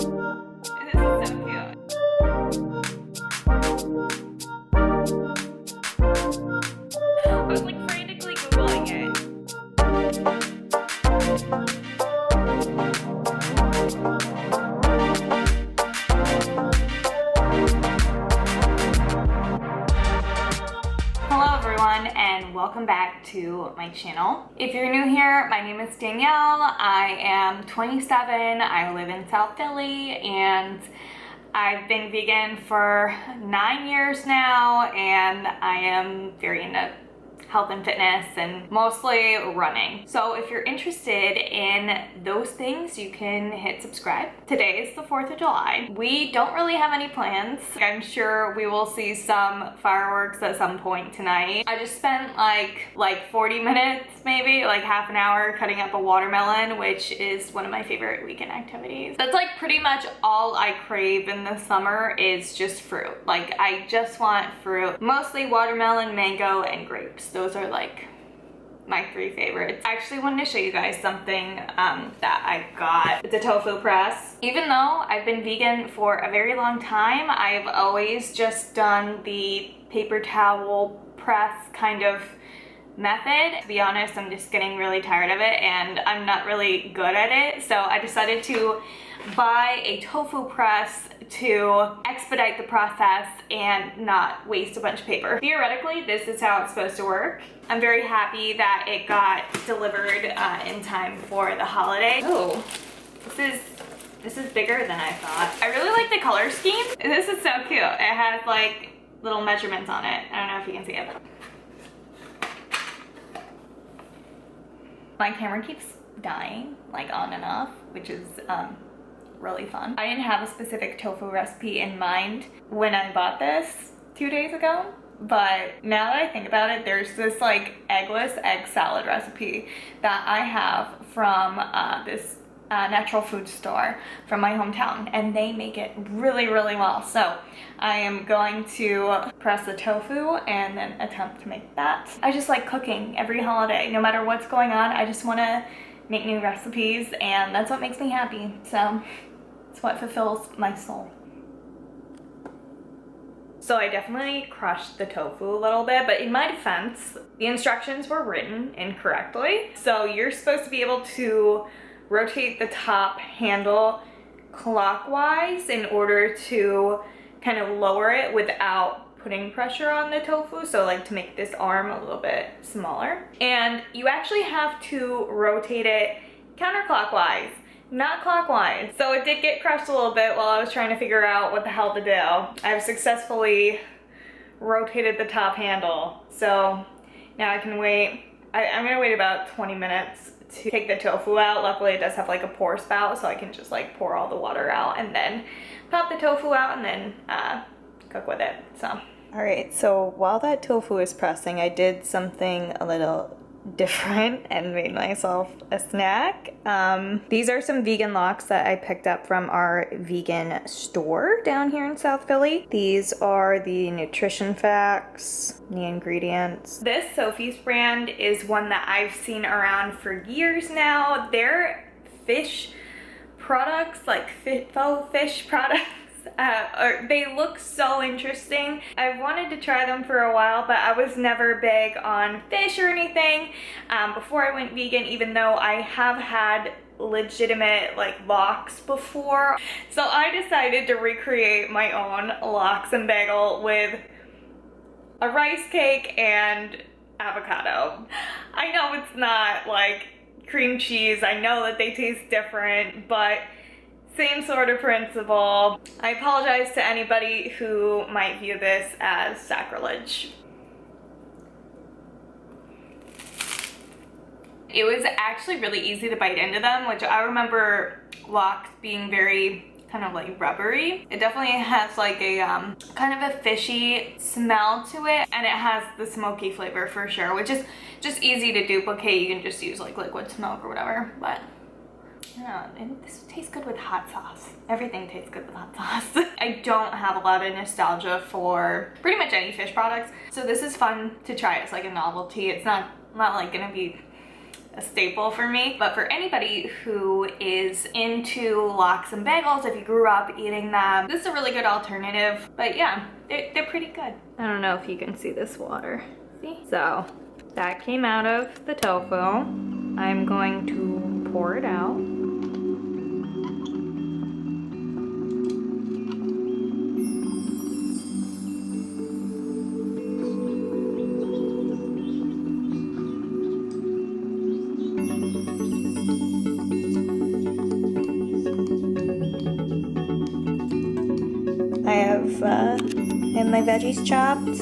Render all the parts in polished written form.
This is so cute. I was like frantically Googling it. Hello everyone and welcome back to my channel. If you're new here, my name is Danielle. I am 27, I live in South Philly, and I've been vegan for 9 years now, and I am very into health and fitness and mostly running. So if you're interested in those things, you can hit subscribe. Today is the 4th of July. We don't really have any plans. I'm sure we will see some fireworks at some point tonight. I just spent like 40 minutes, maybe like half an hour cutting up a watermelon, which is one of my favorite weekend activities. That's like pretty much all I crave in the summer is just fruit. Like I just want fruit, mostly watermelon, mango, and grapes. Those are like my 3 favorites. I actually wanted to show you guys something that I got. It's a tofu press. Even though I've been vegan for a very long time, I've always just done the paper towel press kind of method. To be honest, I'm just getting really tired of it and I'm not really good at it. So I decided to buy a tofu press to expedite the process and not waste a bunch of paper. Theoretically, this is how it's supposed to work. I'm very happy that it got delivered in time for the holiday. Oh, this is bigger than I thought. I really like the color scheme. This is so cute. It has like little measurements on it. I don't know if you can see it. My camera keeps dying like on and off, which is really fun. I didn't have a specific tofu recipe in mind when I bought this 2 days ago, but now that I think about it, there's this like eggless egg salad recipe that I have from this natural food store from my hometown, and they make it really, really well. So I am going to press the tofu and then attempt to make that. I just like cooking every holiday. No matter what's going on, I just want to make new recipes, and that's what makes me happy. So it's what fulfills my soul. So I definitely crushed the tofu a little bit, but in my defense, the instructions were written incorrectly. So you're supposed to be able to rotate the top handle clockwise in order to kind of lower it without putting pressure on the tofu, so like to make this arm a little bit smaller. And you actually have to rotate it counterclockwise, not clockwise. So it did get crushed a little bit while I was trying to figure out what the hell to do. I've successfully rotated the top handle, so now I can wait. I'm gonna wait about 20 minutes to take the tofu out. Luckily it does have like a pour spout, so I can just like pour all the water out and then pop the tofu out and then cook with it. So all right, so while that tofu is pressing, I did something a little different and made myself a snack. These are some vegan lox that I picked up from our vegan store down here in South Philly. These are the nutrition facts, the ingredients. This Sophie's brand is one that I've seen around for years now. They're fish products, like faux fish products. They look so interesting. I've wanted to try them for a while, but I was never big on fish or anything before I went vegan, even though I have had legitimate like lox before. So I decided to recreate my own lox and bagel with a rice cake and avocado. I know it's not like cream cheese. I know that they taste different, but same sort of principle. I apologize to anybody who might view this as sacrilege. It was actually really easy to bite into them, which I remember lox being very kind of like rubbery. It definitely has like a kind of a fishy smell to it, and it has the smoky flavor for sure, which is just easy to duplicate. You can just use like liquid smoke or whatever, but yeah, and this tastes good with hot sauce. Everything tastes good with hot sauce. I don't have a lot of nostalgia for pretty much any fish products, so this is fun to try. It's like a novelty. It's not like gonna be a staple for me. But for anybody who is into lox and bagels, if you grew up eating them, this is a really good alternative. But yeah, they're pretty good. I don't know if you can see this water. See? So that came out of the tofu. I'm going to pour it out. I have my veggies chopped.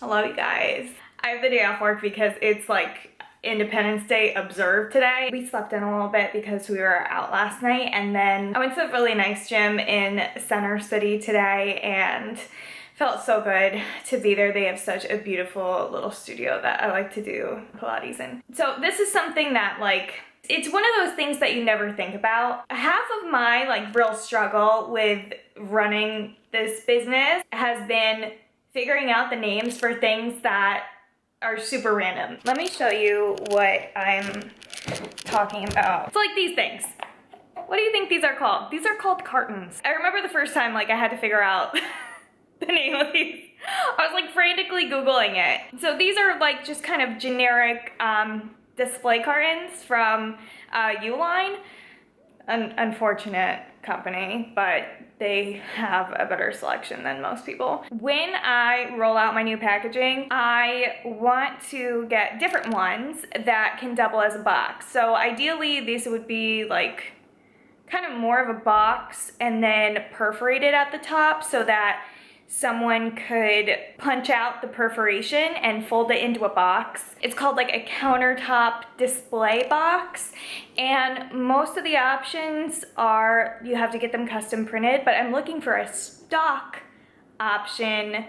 Hello, you guys. I have the day off work because it's like Independence Day observed today. We slept in a little bit because we were out last night, and then I went to a really nice gym in Center City today and felt so good to be there. They have such a beautiful little studio that I like to do Pilates in. So this is something that like, it's one of those things that you never think about. Half of my like real struggle with running this business has been figuring out the names for things that are super random. Let me show you what I'm talking about. It's like these things. What do you think these are called? These are called cartons. I remember the first time like I had to figure out the name of these. I was like frantically Googling it. So these are like just kind of generic display cartons from Uline. An unfortunate company, but they have a better selection than most people. When I roll out my new packaging, I want to get different ones that can double as a box. So ideally these would be like kind of more of a box and then perforated at the top so that someone could punch out the perforation and fold it into a box. It's called like a countertop display box, and most of the options are you have to get them custom printed, but I'm looking for a stock option,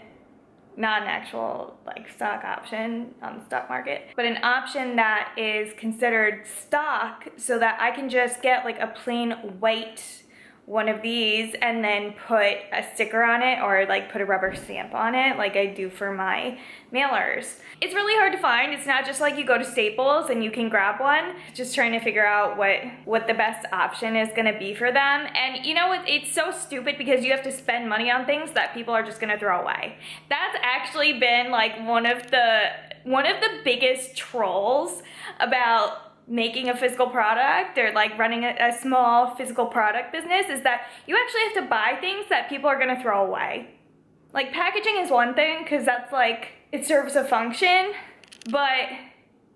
not an actual like stock option on the stock market, but an option that is considered stock so that I can just get like a plain white one of these and then put a sticker on it or like put a rubber stamp on it like I do for my mailers. It's really hard to find. It's not just like you go to Staples and you can grab one. Just trying to figure out what the best option is gonna be for them. And you know what, it's so stupid because you have to spend money on things that people are just gonna throw away. That's actually been like one of the biggest trolls about making a physical product or like running a small physical product business is that you actually have to buy things that people are gonna throw away. Like packaging is one thing because that's like, it serves a function, but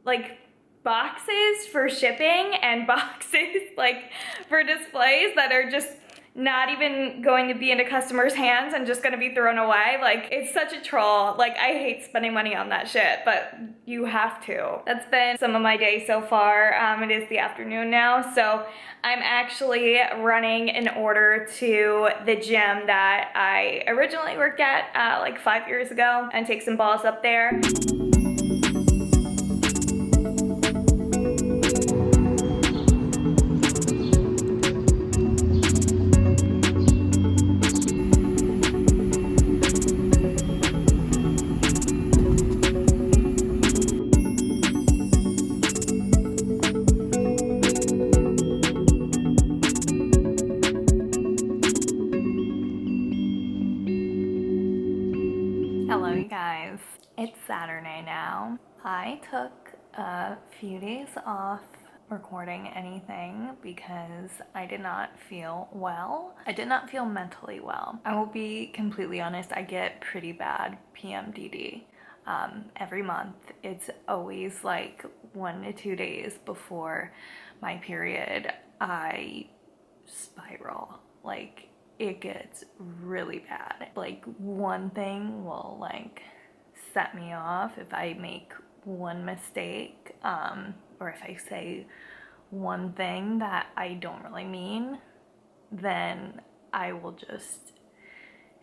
like boxes for shipping and boxes like for displays that are just not even going to be into customers' hands and just gonna be thrown away. Like, it's such a troll. Like, I hate spending money on that shit, but you have to. That's been some of my day so far. It is the afternoon now, so I'm actually running an order to the gym that I originally worked at like 5 years ago and take some balls up there. Hello, you guys. It's Saturday now. I took a few days off recording anything because I did not feel well. I did not feel mentally well. I will be completely honest, I get pretty bad pmdd. every month. It's always like 1 to 2 days before my period, I spiral. Like, it gets really bad. Like, one thing will like set me off if I make one mistake, or if I say one thing that I don't really mean, then I will just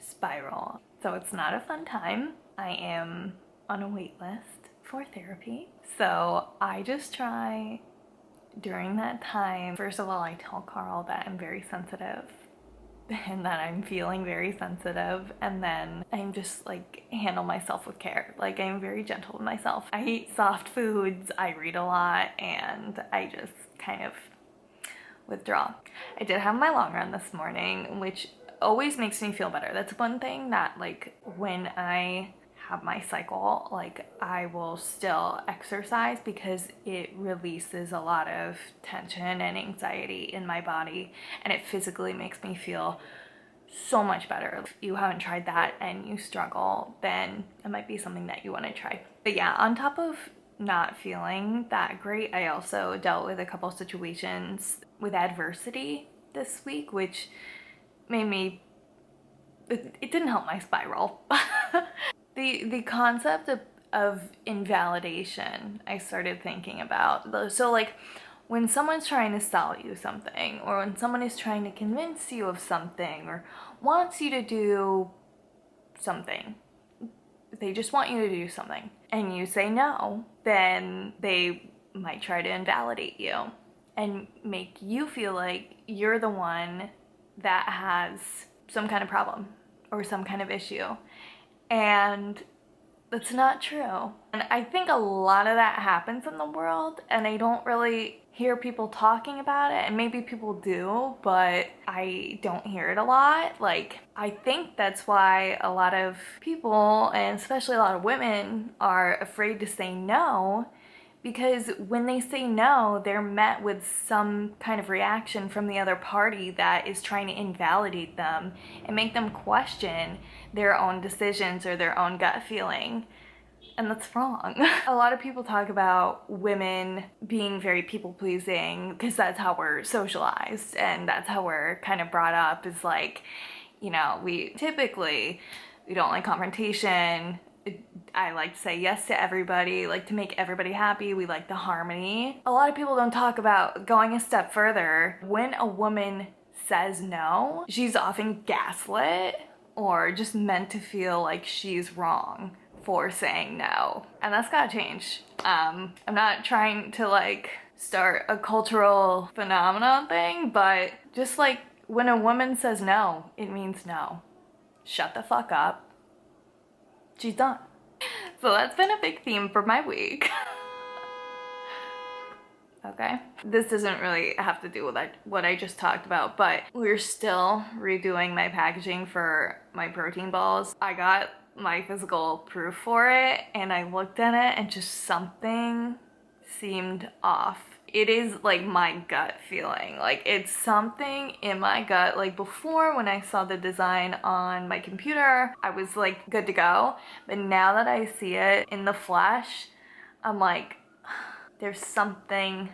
spiral. So it's not a fun time. I am on a wait list for therapy. So I just try during that time, first of all, I tell Carl that I'm very sensitive and that I'm feeling very sensitive, and then I'm just like handle myself with care. Like, I'm very gentle with myself. I eat soft foods, I read a lot, and I just kind of withdraw. I did have my long run this morning, which always makes me feel better. That's one thing that, like, when I have my cycle, like, I will still exercise because it releases a lot of tension and anxiety in my body, and it physically makes me feel so much better. If you haven't tried that and you struggle, then it might be something that you want to try. But yeah, on top of not feeling that great, I also dealt with a couple situations with adversity this week, which made me, it didn't help my spiral. The concept of invalidation I started thinking about. So like, when someone's trying to sell you something, or when someone is trying to convince you of something, or wants you to do something, they just want you to do something, and you say no, then they might try to invalidate you and make you feel like you're the one that has some kind of problem or some kind of issue. And that's not true. And I think a lot of that happens in the world, and I don't really hear people talking about it, and maybe people do, but I don't hear it a lot. Like, I think that's why a lot of people, and especially a lot of women, are afraid to say no, because when they say no, they're met with some kind of reaction from the other party that is trying to invalidate them and make them question their own decisions or their own gut feeling. And that's wrong. A lot of people talk about women being very people-pleasing because that's how we're socialized, and that's how we're kind of brought up, is like, you know, we don't like confrontation. I like to say yes to everybody, like to make everybody happy. We like the harmony. A lot of people don't talk about going a step further. When a woman says no, she's often gaslit or just meant to feel like she's wrong for saying no. And that's gotta change. I'm not trying to like start a cultural phenomenon thing, but just like when a woman says no, it means no. Shut the fuck up. She's done. So that's been a big theme for my week. Okay. This doesn't really have to do with what I just talked about, but we're still redoing my packaging for my protein balls. I got my physical proof for it, and I looked at it and just something seemed off. It is like my gut feeling. Like, it's something in my gut. Like, before, when I saw the design on my computer, I was like good to go. But now that I see it in the flesh, I'm like, there's something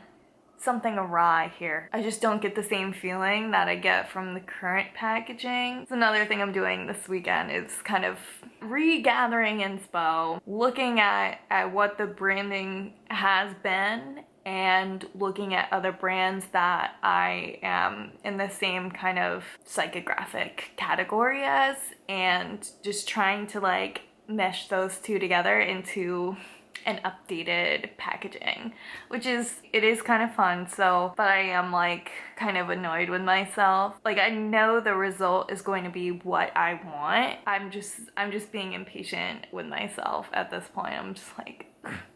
awry here. I just don't get the same feeling that I get from the current packaging. So another thing I'm doing this weekend is kind of regathering inspo, looking at what the branding has been, and looking at other brands that I am in the same kind of psychographic category as, and just trying to like mesh those two together into an updated packaging, which is kind of fun. So, but I am like kind of annoyed with myself. Like, I know the result is going to be what I want. I'm just being impatient with myself at this point. I'm just like,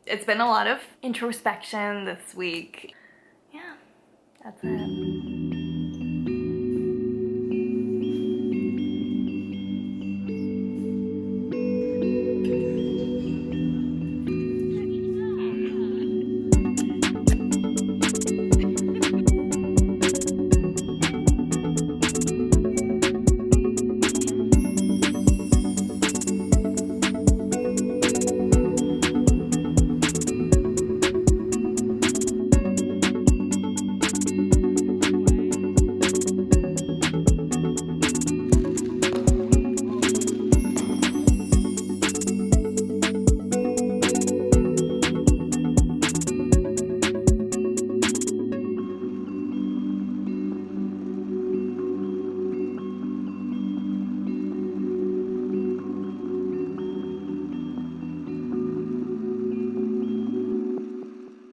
it's been a lot of introspection this week. Yeah, that's it.